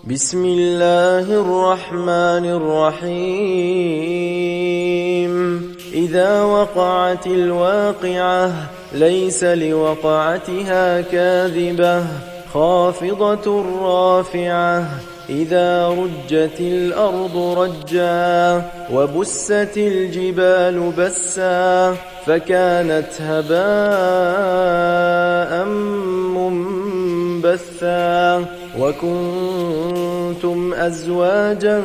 بسم الله الرحمن الرحيم إذا وقعت الواقعة ليس لوقعتها كاذبة خافضة رافعة إذا رجت الأرض رجا وبست الجبال بسا فكانت هباء منبثا وكنتم أزواجا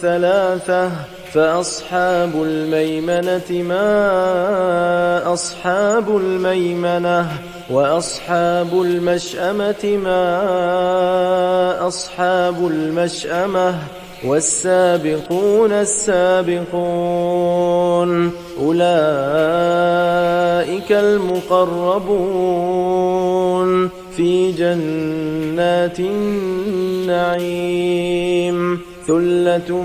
ثلاثة فأصحاب الميمنة ما أصحاب الميمنة وأصحاب المشأمة ما أصحاب المشأمة والسابقون السابقون أولئك المقربون في جنات النعيم ثلة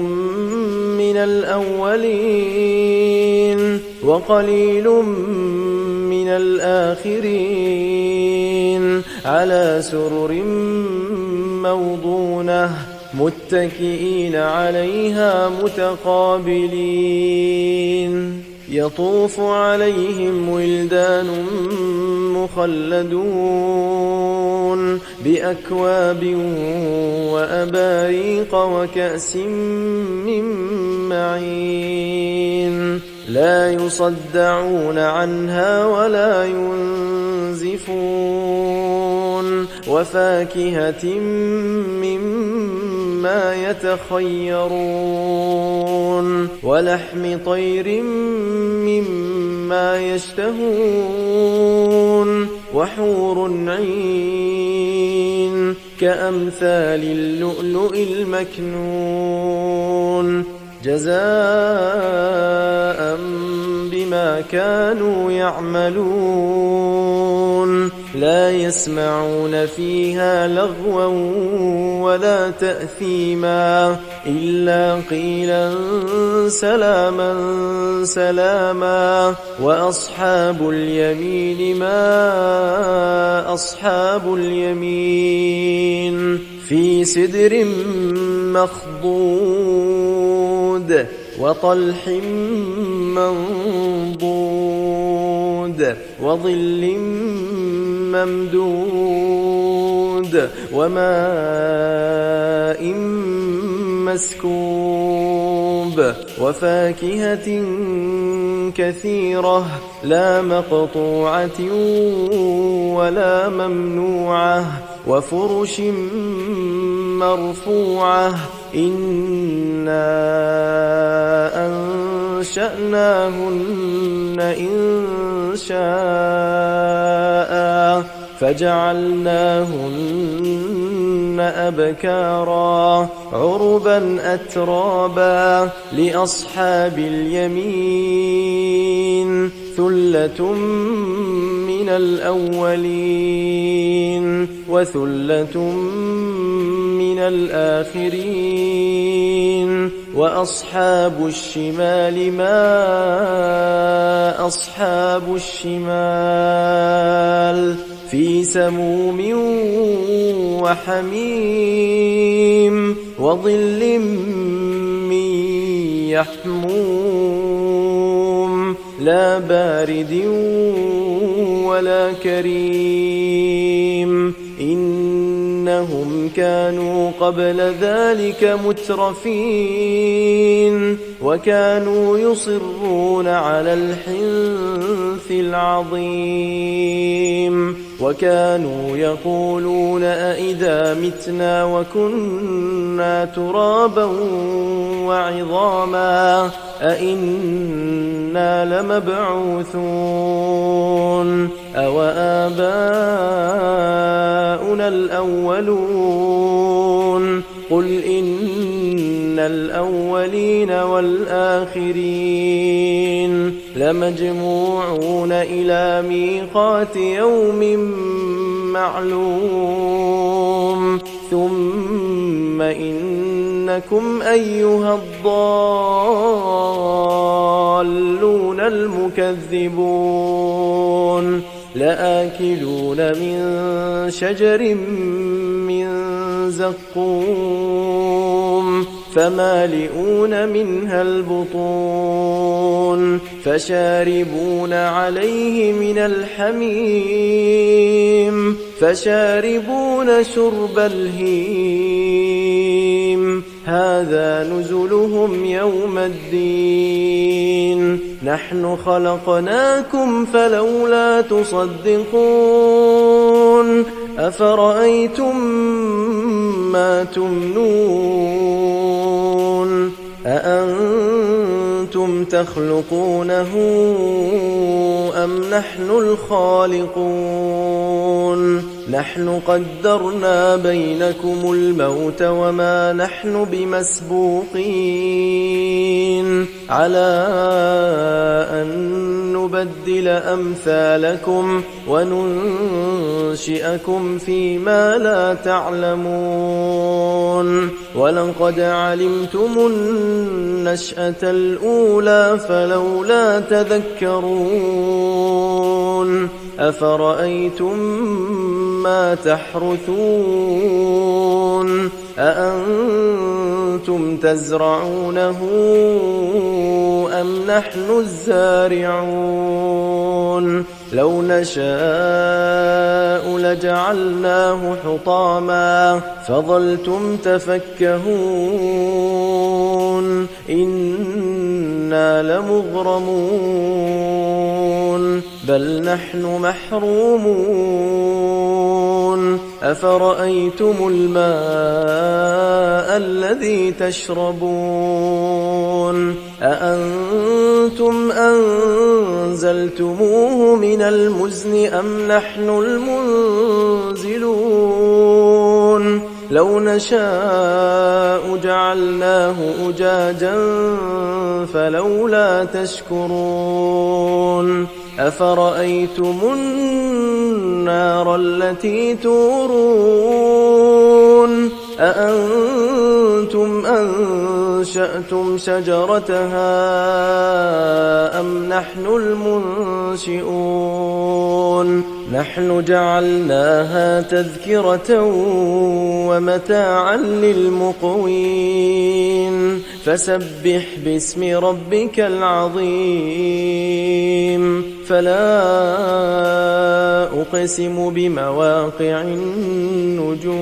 من الأولين وقليل من الآخرين على سرر موضونة متكئين عليها متقابلين يطوف عليهم ولدان مخلدون بأكواب وأباريق وكأس من معين لا يصدعون عنها ولا ينزفون وفاكهة مما يتخيرون ولحم طير مما يشتهون وحور عين كأمثال اللؤلؤ المكنون جزاء بما كانوا يعملون لا يسمعون فيها لغوا ولا تأثيما إلا قيلا سلاما سلاما وأصحاب اليمين ما أصحاب اليمين في سدر مخضود وطلح منضود وظل ممدود وماء مسكوب وفاكهة كثيرة لا مقطوعة ولا ممنوعة وفرش مرفوعة إنا أنشأناهن إنشاء فجعلناهن أبكارا عربا أترابا لأصحاب اليمين ثلة من الأولين وثلة من الآخرين وأصحاب الشمال ما أصحاب الشمال في سموم وحميم وظل من يحموم لا بارد ولا كريم إنهم كانوا قبل ذلك مترفين وكانوا يصرون على الحنث العظيم وكانوا يقولون أئذا متنا وكنا ترابا وعظاما أئنا لمبعوثون أو آباؤنا الأولون قل إن الأولين والآخرين لمجموعون إلى ميقات يوم معلوم ثم إنكم أيها الضالون المكذبون لآكلون من شجر من زقوم فمالئون منها البطون فشاربون عليه من الحميم فشاربون شرب الهيم هذا نزلهم يوم الدين نحن خلقناكم فلولا تصدقون أفرأيتم ما تمنون أأنتم تخلقونه أم نحن الخالقون نحن قدرنا بينكم الموت وما نحن بمسبوقين على أن نبدل أمثالكم وننشئكم فيما لا تعلمون ولقد علمتم النشأة الأولى فلولا تذكرون أفرأيتم ما تحرثون أأنتم تزرعونه أم نحن الزارعون لو نشاء لجعلناه حطاما فظلتم تفكهون إنا لمغرمون بل نحن محرومون أفرأيتم الماء الذي تشربون أأنتم أنزلتموه من المزن أم نحن المنزلون لو نشاء جعلناه أجاجا فلولا تشكرون أفرأيتم النار التي تورون أأنتم أنشأتم شجرتها أم نحن المنشئون نحن جعلناها تذكرة ومتاعا للمقوين فسبح باسم ربك العظيم فلا أقسم بمواقع النجوم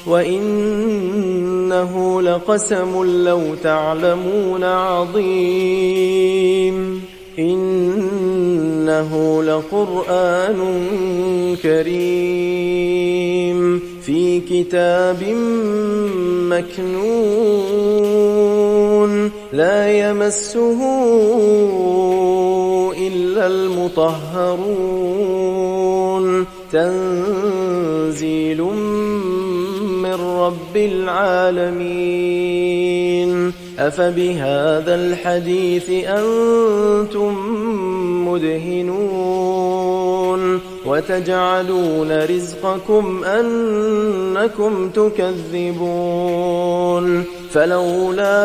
وإنه لقسم لو تعلمون عظيم إنه لقرآن كريم في كتاب مكنون لا يمسه إلا المطهرون تنزيل من رب العالمين أفبهذا الحديث أنتم مدهنون وتجعلون رزقكم أنكم تكذبون فلولا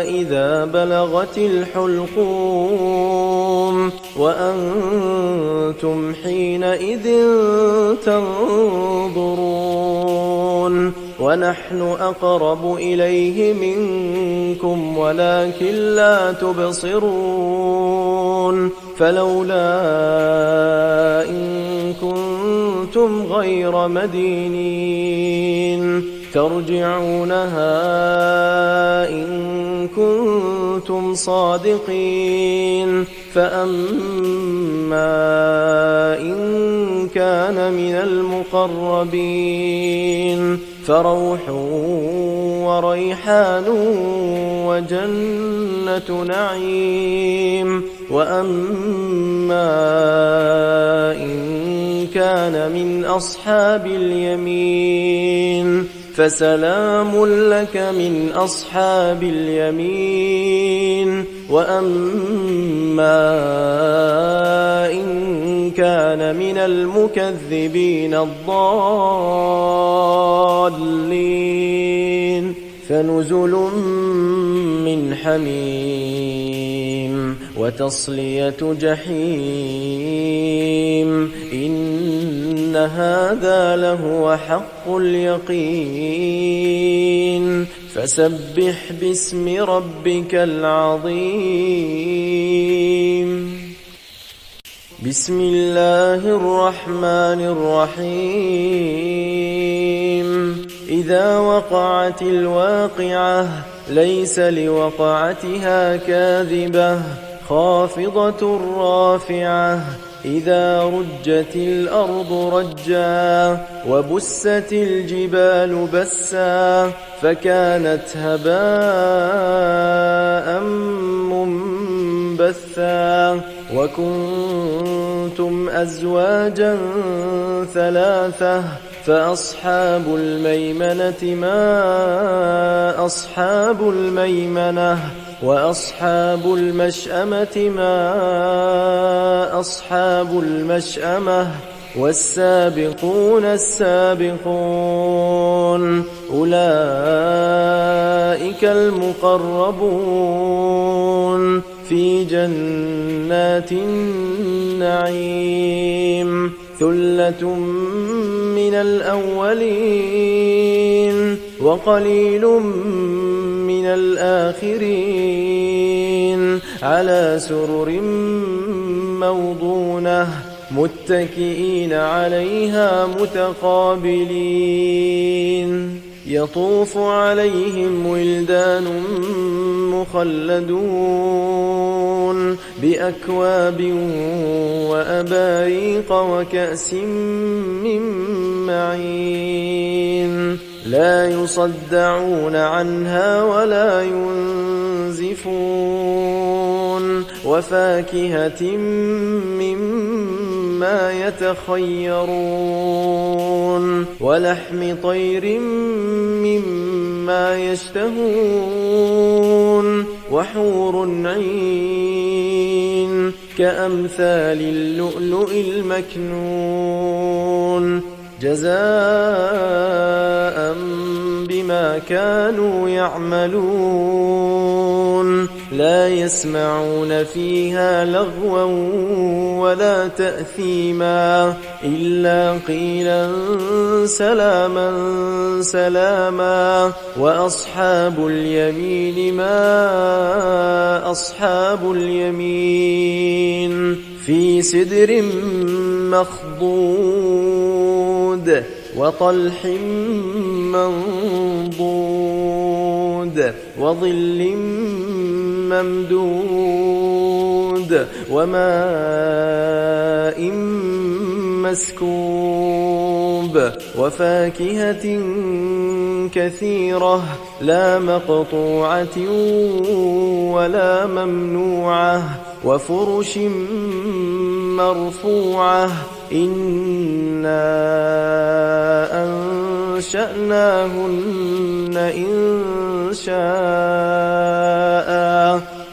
إذا بلغت الحلقوم وأنتم حينئذ تنظرون ونحن أقرب إليه منكم ولكن لا تبصرون فلولا إن كنتم غير مدينين ترجعونها إن كنتم صادقين فأما إن كان من المقربين فروح وريحان وجنة نعيم وأما إن كان من أصحاب اليمين فسلام لك من أصحاب اليمين وأما إن كان من المكذبين الضالين فنزل من حميم وتصلية جحيم إن إن هذا لهو حق اليقين فسبح باسم ربك العظيم بسم الله الرحمن الرحيم إذا وقعت الواقعة ليس لوقعتها كاذبة خافضة رافعة إذا رجت الأرض رجا وبست الجبال بسا فكانت هباء منبثا وكنتم أزواجا ثلاثة فأصحاب الميمنة ما أصحاب الميمنة وأصحاب المشأمة ما أصحاب المشأمة والسابقون السابقون أولئك المقربون في جنات النعيم ثلة من الأولين وقليل من الآخرين على سرر موضونة متكئين عليها متقابلين يطوف عليهم ولدان مخلدون بأكواب وأباريق وكأس من معين لا يصدعون عنها ولا ينزفون وفاكهة مما يتخيرون ولحم طير مما يشتهون وحور عين كأمثال اللؤلؤ المكنون جزاء بما كانوا يعملون لا يسمعون فيها لغوا ولا تأثيما إلا قيلا سلاما سلاما وأصحاب اليمين ما أصحاب اليمين في سدر مخضود وطلح منضود وظل ممدود وماء مسكوب وفاكهة كثيرة لا مقطوعة ولا ممنوعة وفرش مرفوعة إنا أنشأناهن إنشاء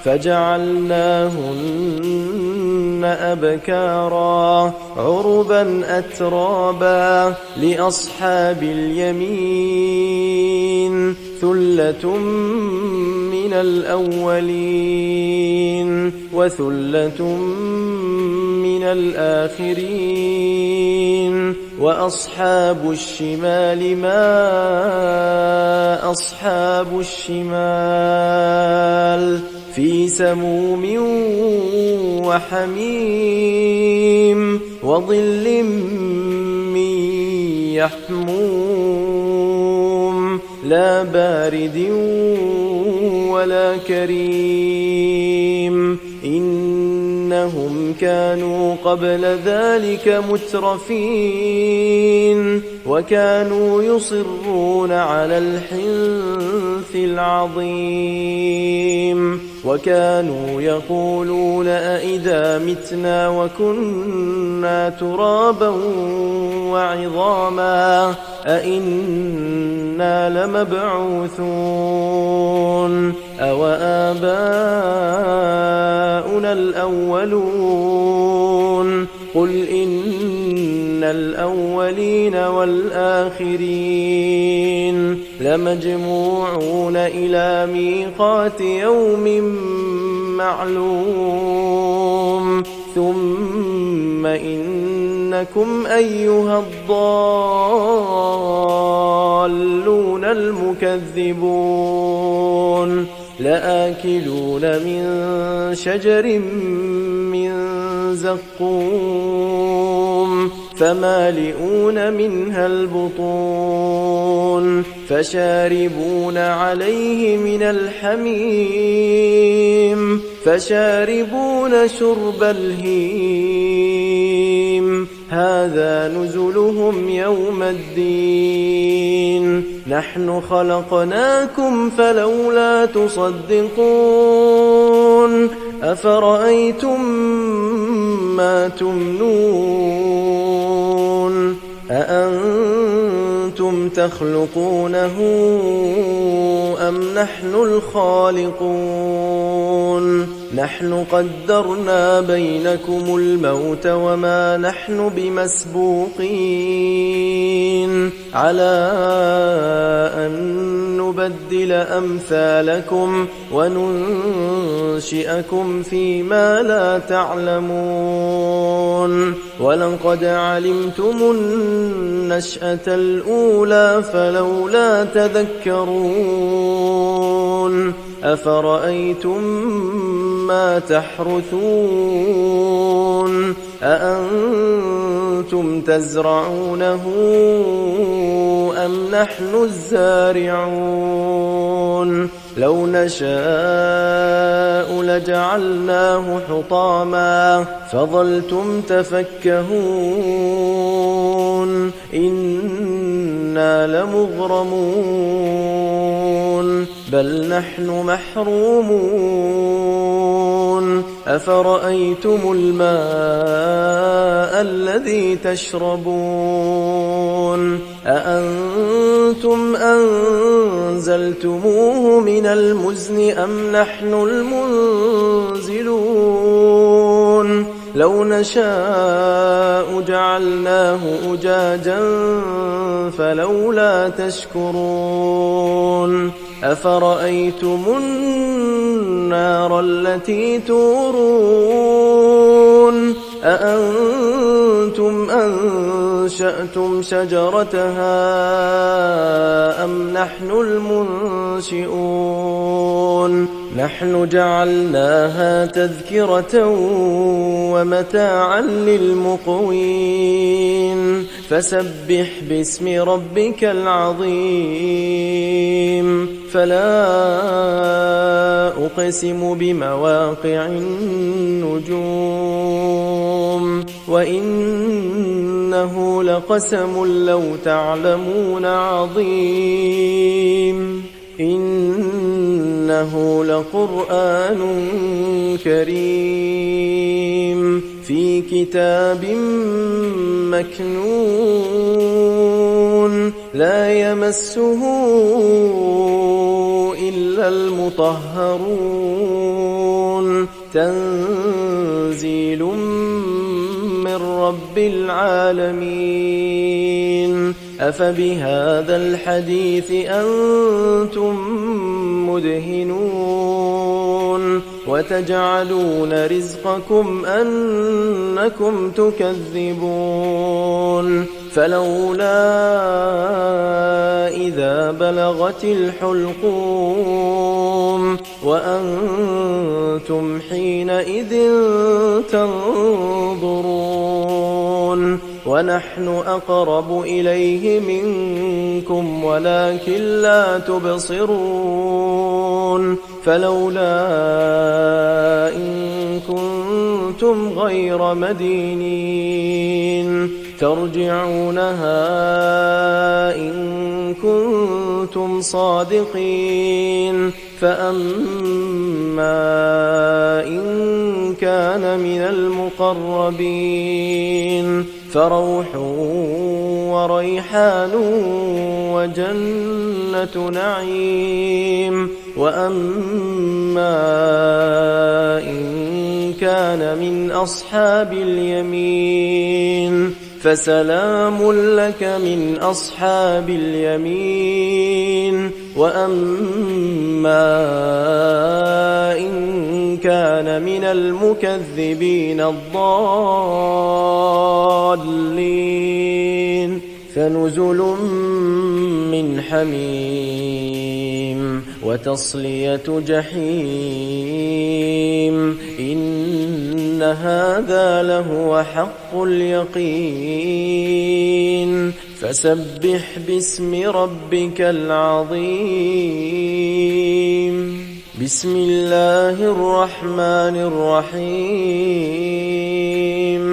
فجعلناهن أبكارا عربا أترابا لأصحاب اليمين ثلة من الأولين وثلة من الآخرين وأصحاب الشمال ما أصحاب الشمال في سموم وحميم وظل من يحموم لا بارد ولا كريم إنهم كانوا قبل ذلك مترفين وكانوا يصرون على الحنث العظيم وكانوا يقولون أئذا متنا وكنا ترابا وعظاما أئنا لمبعوثون أو آباؤنا الأولون قل إن الأولين والآخرين لمجموعون إلى ميقات يوم معلوم ثم إن إنكم أيها الضالون المكذبون لآكلون من شجر من زقوم فمالئون منها البطون فشاربون عليه من الحميم فشاربون شرب الهيم هذا نزلهم يوم الدين نحن خلقناكم فلولا تصدقون أفرأيتم ما تمنون أأنتم تخلقونه أم نحن الخالقون نحن قدرنا بينكم الموت وما نحن بمسبوقين على أن نبدل أمثالكم وننشئكم فيما لا تعلمون ولقد علمتم النشأة الأولى فلولا تذكرون أفرأيتم ما تحرثون أأنتم تزرعونه أم نحن الزارعون لو نشاء لجعلناه حطاما فظلتم تفكهون إنا لمغرمون بل نحن محرومون أفرأيتم الماء الذي تشربون أأنتم أنزلتموه من المزن أم نحن المنزلون لو نشاء جعلناه أجاجا فلولا تشكرون أفرأيتم النار التي تورون أأنتم أنشأتم شجرتها أم نحن المنشئون نحن جعلناها تذكرة ومتاعا للمقوين فسبح باسم ربك العظيم فلا أقسم بمواقع النجوم وإنه لقسم لو تعلمون عظيم إنه لقرآن كريم في كتاب مكنون لا يمسه إلا المطهرون تنزيل من رب العالمين أفبهذا الحديث أنتم مدهنون وتجعلون رزقكم أنكم تكذبون فلولا إذا بلغت الحلقوم وأنتم حينئذ تنظرون ونحن أقرب إليه منكم ولكن لا تبصرون فلولا إن كنتم غير مدينين ترجعونها إن كنتم صادقين فأما إن كان من المقربين فروح وريحان وجنة نعيم وأما إن كان من أصحاب اليمين فسلام لك من أصحاب اليمين وأما إن كان من المكذبين الضالين فنزل من حميم وتصلية جحيم إن هذا لهو حق اليقين فسبح باسم ربك العظيم بسم الله الرحمن الرحيم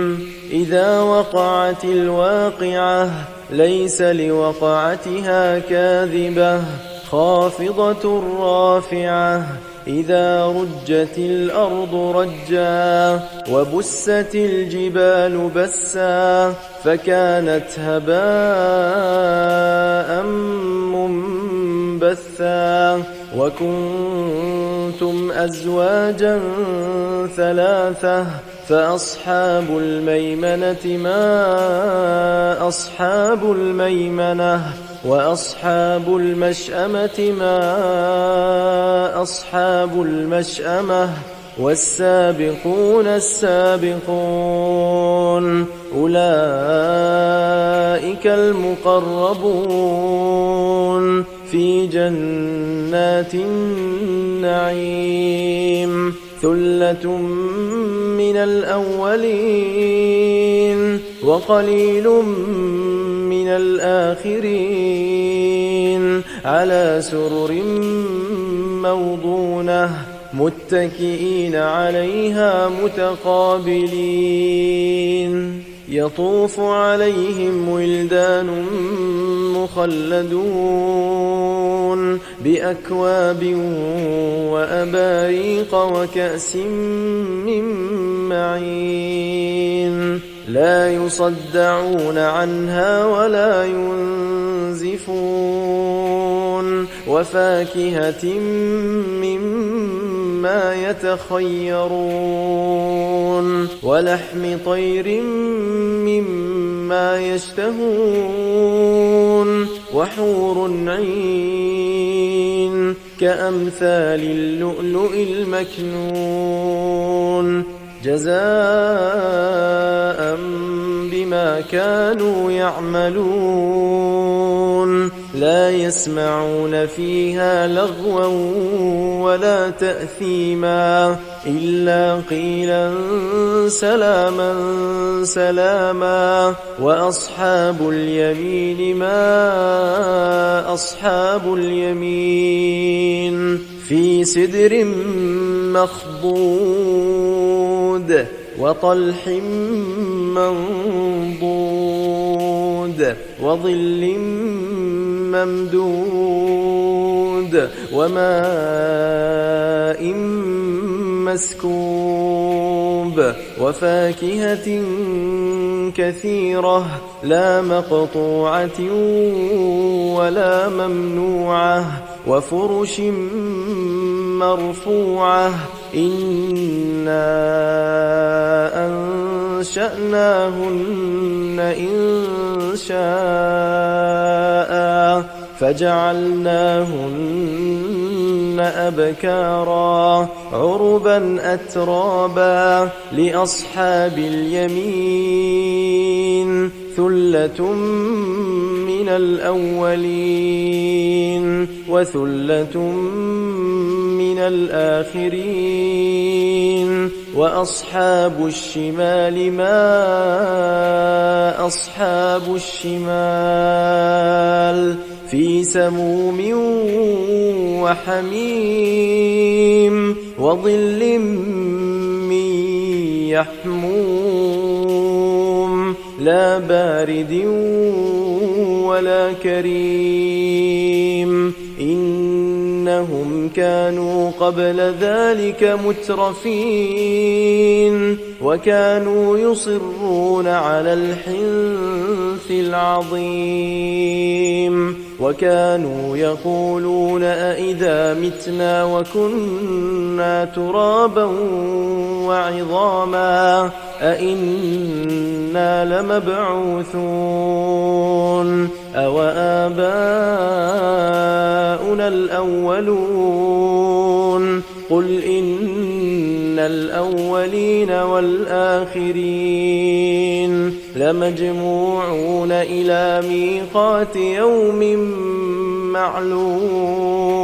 إذا وقعت الواقعة ليس لوقعتها كاذبة خافضة رافعة إذا رجت الأرض رجا وبست الجبال بسا فكانت هباء منبثا وكنتم أزواجا ثلاثة فأصحاب الميمنة ما أصحاب الميمنة وأصحاب المشأمة ما أصحاب المشأمة والسابقون السابقون أولئك المقربون في جنات النعيم ثلة من الأولين وقليل من الآخرين على سرر موضونة متكئين عليها متقابلين يطوف عليهم ولدان مخلدون بأكواب وأباريق وكأس من معين لا يصدعون عنها ولا ينزفون وفاكهة مما يتخيرون ولحم طير مما يشتهون وحور عين كأمثال اللؤلؤ المكنون جزاء بما كانوا يعملون لا يسمعون فيها لغوا ولا تأثيما إلا قيلا سلاما سلاما وأصحاب اليمين ما أصحاب اليمين في سدر مخضود وطلح منضود وظل ممدود وماء مسكوب وفاكهة كثيرة لا مقطوعة ولا ممنوعة وفرش مرفوعة إنا أنشأناهن إنشاء فجعلناهن أبكارا عربا أترابا لأصحاب اليمين ثلة من الأولين وثلة من الآخرين وأصحاب الشمال ما أصحاب الشمال في سموم وحميم وظل من يحموم لا بارد ولا كريم إنهم كانوا قبل ذلك مترفين وكانوا يصرون على الحنث العظيم وكانوا يقولون أئذا متنا وكنا ترابا وعظاما أئنا لمبعوثون أو آباؤنا الأولون قل إن الأولين والآخرين لمجموعون إلى ميقات يوم معلوم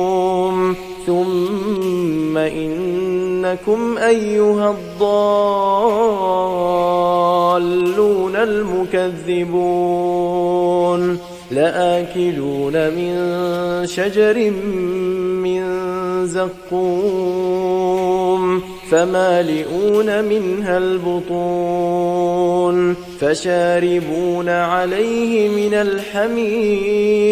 ثم إنكم أيها الضالون المكذبون لآكلون من شجر من زقوم فمالئون منها البطون فشاربون عليه من الحميم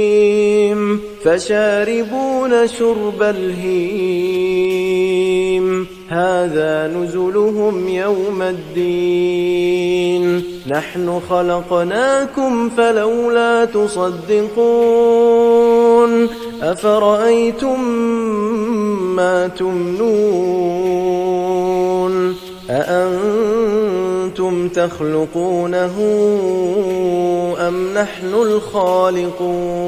فشاربون شرب الهيم هذا نزلهم يوم الدين نحن خلقناكم فلولا تصدقون أفرأيتم ما تمنون أأنتم تخلقونه أم نحن الخالقون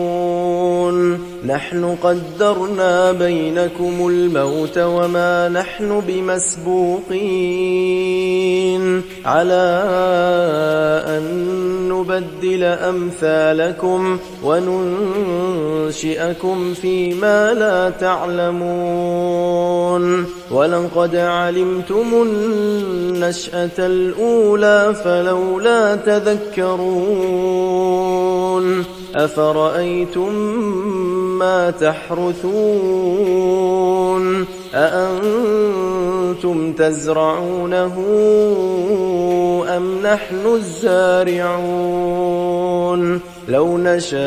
نحن قدرنا بينكم الموت وما نحن بمسبوقين على أن نبدل أمثالكم وننشئكم فيما لا تعلمون ولقد علمتم النشأة الأولى فلولا تذكرون أفرأيتم ما تحرثون أأنتم تزرعونه أم نحن الزارعون لو نشاء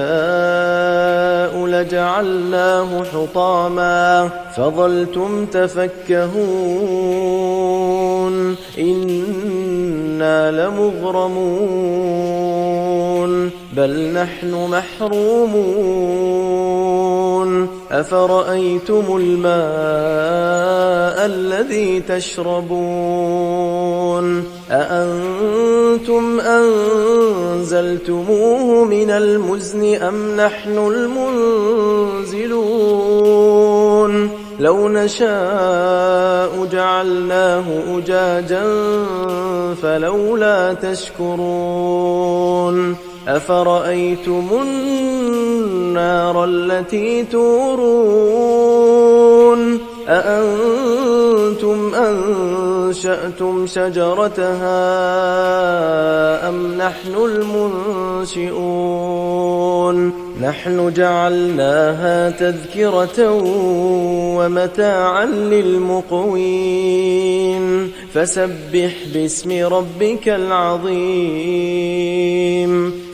لجعلناه حطاما فظلتم تفكهون إنا لمغرمون بل نحن محرومون أفرأيتم الماء الذي تشربون أأنتم أنزلتموه من المزن أم نحن المنزلون لو نشاء جعلناه أجاجا فلولا تشكرون أفرأيتم النار التي تورون أأنتم أنشأتم شجرتها أم نحن المنشئون نحن جعلناها تذكرة ومتاعا للمقوين فسبح باسم ربك العظيم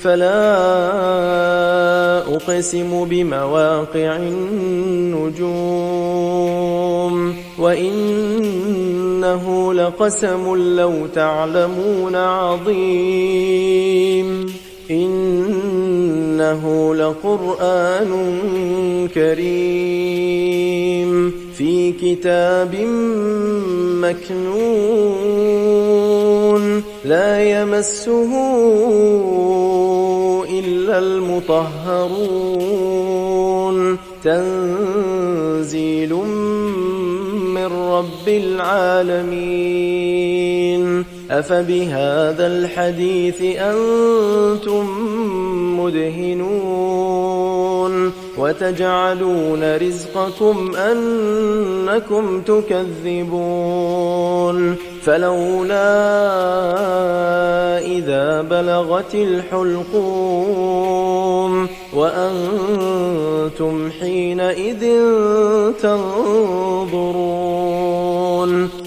فلا أقسم بمواقع النجوم وإنه لقسم لو تعلمون عظيم إنه لقرآن كريم في كتاب مكنون لا يمسه إلا المطهرون تنزيل من رب العالمين أفبهذا الحديث أنتم مدهنون وتجعلون رزقكم أنكم تكذبون فلولا إذا بلغت الحلقوم وأنتم حينئذ تنظرون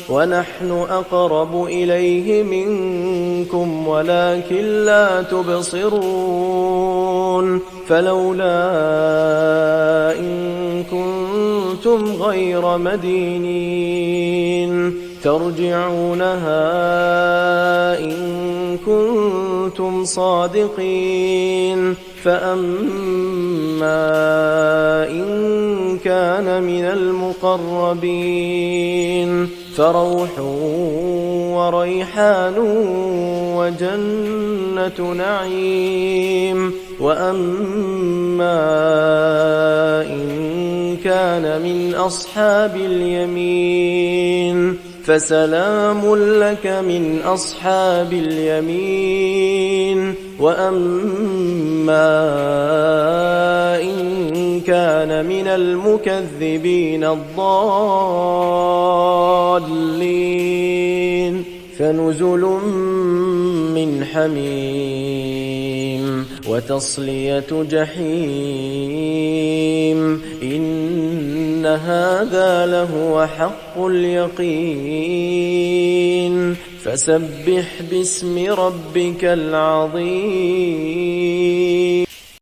ونحن أقرب إليه منكم ولكن لا تبصرون فلولا إن كنتم غير مدينين ترجعونها إن كنتم صادقين فأما إن كان من المقربين فروح وريحان وجنة نعيم. وأما إن كان من أصحاب اليمين فسلام لك من أصحاب اليمين. وأما إن كان من المكذبين الضالين فنزل من حميم وتصلية جحيم. إن هذا لهو حق اليقين. فسبح باسم ربك العظيم.